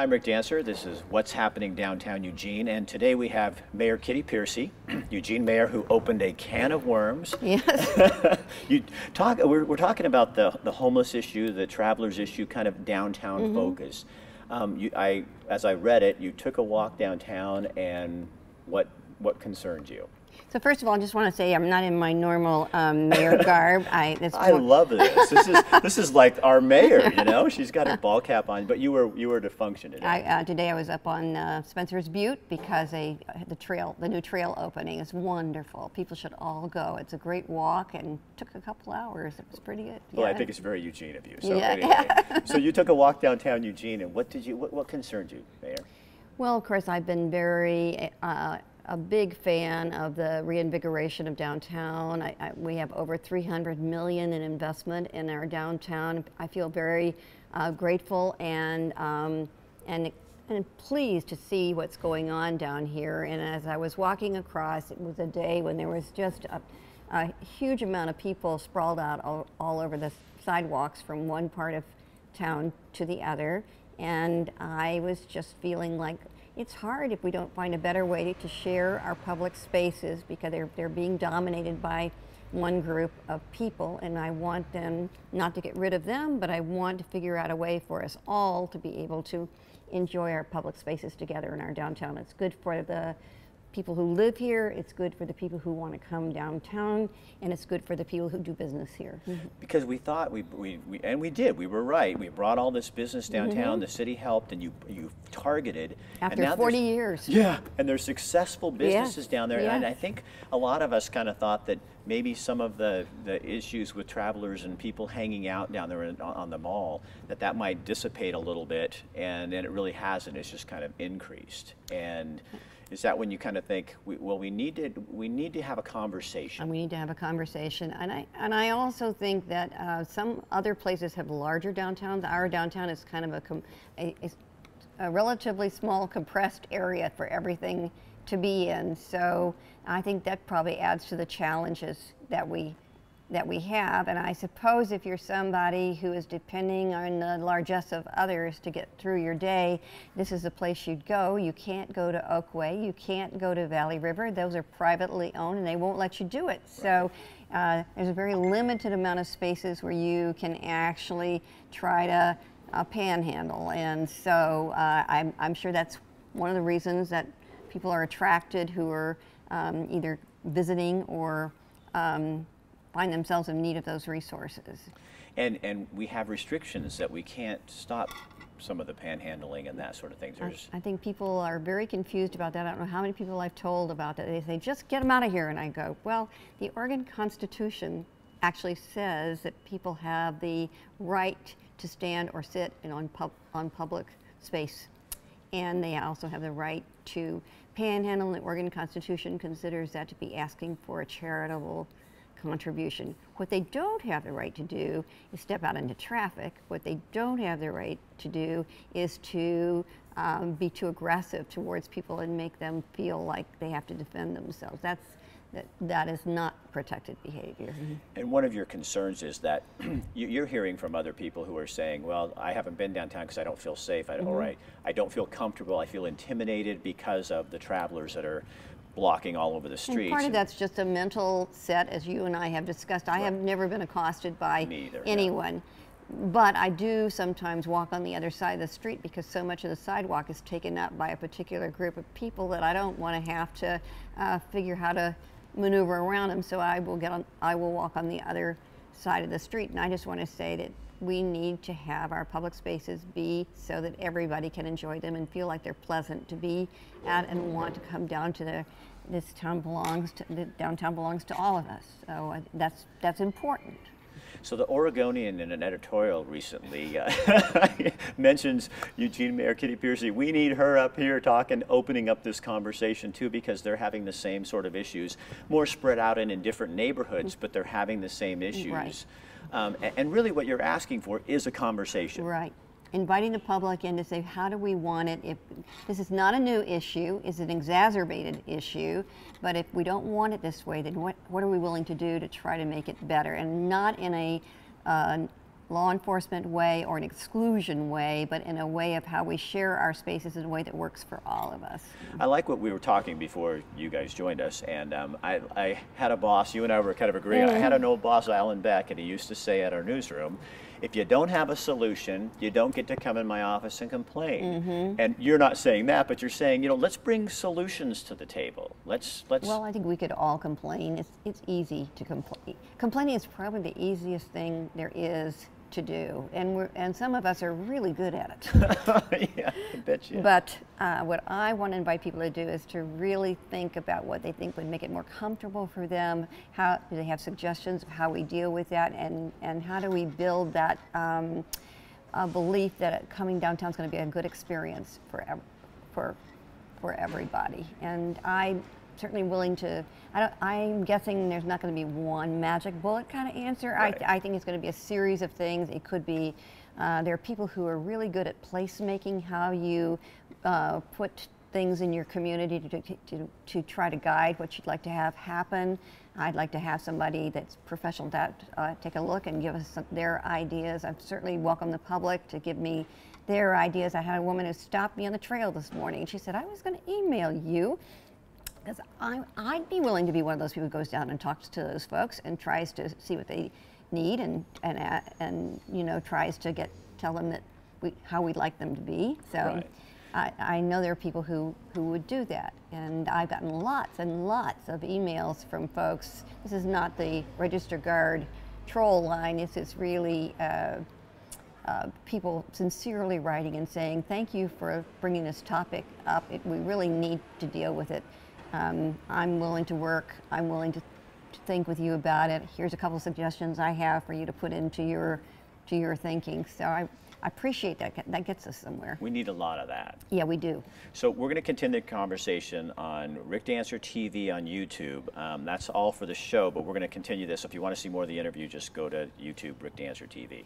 I'm Rick Dancer. This is What's Happening Downtown Eugene, and today we have Mayor Kitty Piercy, Eugene Mayor, who opened a can of worms. Yes. We're talking about the homeless issue, the travelers issue, kind of downtown focus. As I read it, you took a walk downtown, and what concerned you? So first of all, I just want to say I'm not in my normal mayor garb. I love this. This is like our mayor. You know, she's got her ball cap on, but you were to function today. Today I was up on Spencer's Butte because the new trail opening is wonderful. People should all go. It's a great walk and took a couple hours. It was pretty good. Well, yeah. I think it's very Eugene of you. So yeah. anyway, so you took a walk downtown Eugene, and what concerned you, Mayor? Well, of course, I've been very a big fan of the reinvigoration of downtown. We have over $300 million in investment in our downtown. I feel very grateful and pleased to see what's going on down here. And as I was walking across, it was a day when there was just a huge amount of people sprawled out all over the sidewalks from one part of town to the other. And I was just feeling like it's hard if we don't find a better way to share our public spaces, because they're being dominated by one group of people, and I want them not to get rid of them, but I want to figure out a way for us all to be able to enjoy our public spaces together in our downtown. It's good for the people who live here, it's good for the people who want to come downtown, and it's good for the people who do business here. Because we thought we did. We were right. We brought all this business downtown. The city helped, and you targeted. After 40 years. Yeah, and there's successful businesses down there. Yes. And I think a lot of us kind of thought that maybe some of the issues with travelers and people hanging out down there on the mall, that might dissipate a little bit, and it really hasn't. It's just kind of increased. And is that when you kind of think, we need to have a conversation? And we need to have a conversation, and I also think that some other places have larger downtowns. Our downtown is kind of a relatively small, compressed area for everything to be in. So I think that probably adds to the challenges that we have. And I suppose if you're somebody who is depending on the largesse of others to get through your day, this is the place you'd go. You can't go to Oakway, you can't go to Valley River. Those are privately owned and they won't let you do it. So there's a very limited amount of spaces where you can actually try to panhandle. And so I'm sure that's one of the reasons that people are attracted who are either visiting or find themselves in need of those resources. And we have restrictions that we can't stop some of the panhandling and that sort of thing. I think people are very confused about that. I don't know how many people I've told about that. They say, just get them out of here. And I go, well, the Oregon Constitution actually says that people have the right to stand or sit on public space. And they also have the right to panhandle. The Oregon Constitution considers that to be asking for a charitable contribution. What they don't have the right to do is step out into traffic. What they don't have the right to do is to be too aggressive towards people and make them feel like they have to defend themselves. That is not protected behavior. And one of your concerns is that you're hearing from other people who are saying, well, I haven't been downtown because I don't feel safe, or I don't feel comfortable, I feel intimidated because of the travelers that are blocking all over the streets. And part of that's just a mental set, as you and I have discussed. I have never been accosted by anyone. But I do sometimes walk on the other side of the street because so much of the sidewalk is taken up by a particular group of people that I don't want to have to figure how to maneuver around them. So I will walk on the other side of the street. And I just want to say that we need to have our public spaces be so that everybody can enjoy them and feel like they're pleasant to be at and want to come down to the downtown belongs to all of us. So that's important. So the Oregonian, in an editorial recently, mentions Eugene Mayor Kitty Piercy. We need her up here talking, opening up this conversation too, because they're having the same sort of issues, more spread out and in different neighborhoods, but they're having the same issues. Right. And really what you're asking for is a conversation. Right. Inviting the public in to say, how do we want it? If this is not a new issue, it's an exacerbated issue, but if we don't want it this way, then what are we willing to do to try to make it better? And not in a law enforcement way or an exclusion way, but in a way of how we share our spaces in a way that works for all of us. I like what we were talking before you guys joined us, and I had a boss, you and I were kind of agreeing, I had an old boss, Alan Beck, and he used to say at our newsroom, if you don't have a solution, you don't get to come in my office and complain. And you're not saying that, but you're saying, you know, let's bring solutions to the table. Let's. Well, I think we could all complain. It's easy to complain. Complaining is probably the easiest thing there is to do, and some of us are really good at it. Yeah, I bet you. But what I want to invite people to do is to really think about what they think would make it more comfortable for them. How do they have suggestions of how we deal with that, and how do we build that belief that coming downtown is going to be a good experience for everybody. And I'm certainly willing to. I'm guessing there's not going to be one magic bullet kind of answer. Right. I think it's going to be a series of things. It could be there are people who are really good at placemaking, how you put things in your community to try to guide what you'd like to have happen. I'd like to have somebody that's professional to take a look and give us their ideas. I've certainly welcomed the public to give me their ideas. I had a woman who stopped me on the trail this morning. She said, I was going to email you, because I'd be willing to be one of those people who goes down and talks to those folks and tries to see what they need and you know, tries to tell them that how we'd like them to be. So Right. I know there are people who would do that, and I've gotten lots and lots of emails from folks. This is not the Register Guard troll line. This is really people sincerely writing and saying, thank you for bringing this topic up. We really need to deal with it. I'm willing to work. I'm willing to think with you about it. Here's a couple of suggestions I have for you to put into your thinking. So I appreciate that. That gets us somewhere. We need a lot of that. Yeah, we do. So we're going to continue the conversation on Rick Dancer TV on YouTube. That's all for the show, but we're going to continue this. If you want to see more of the interview, just go to YouTube, Rick Dancer TV.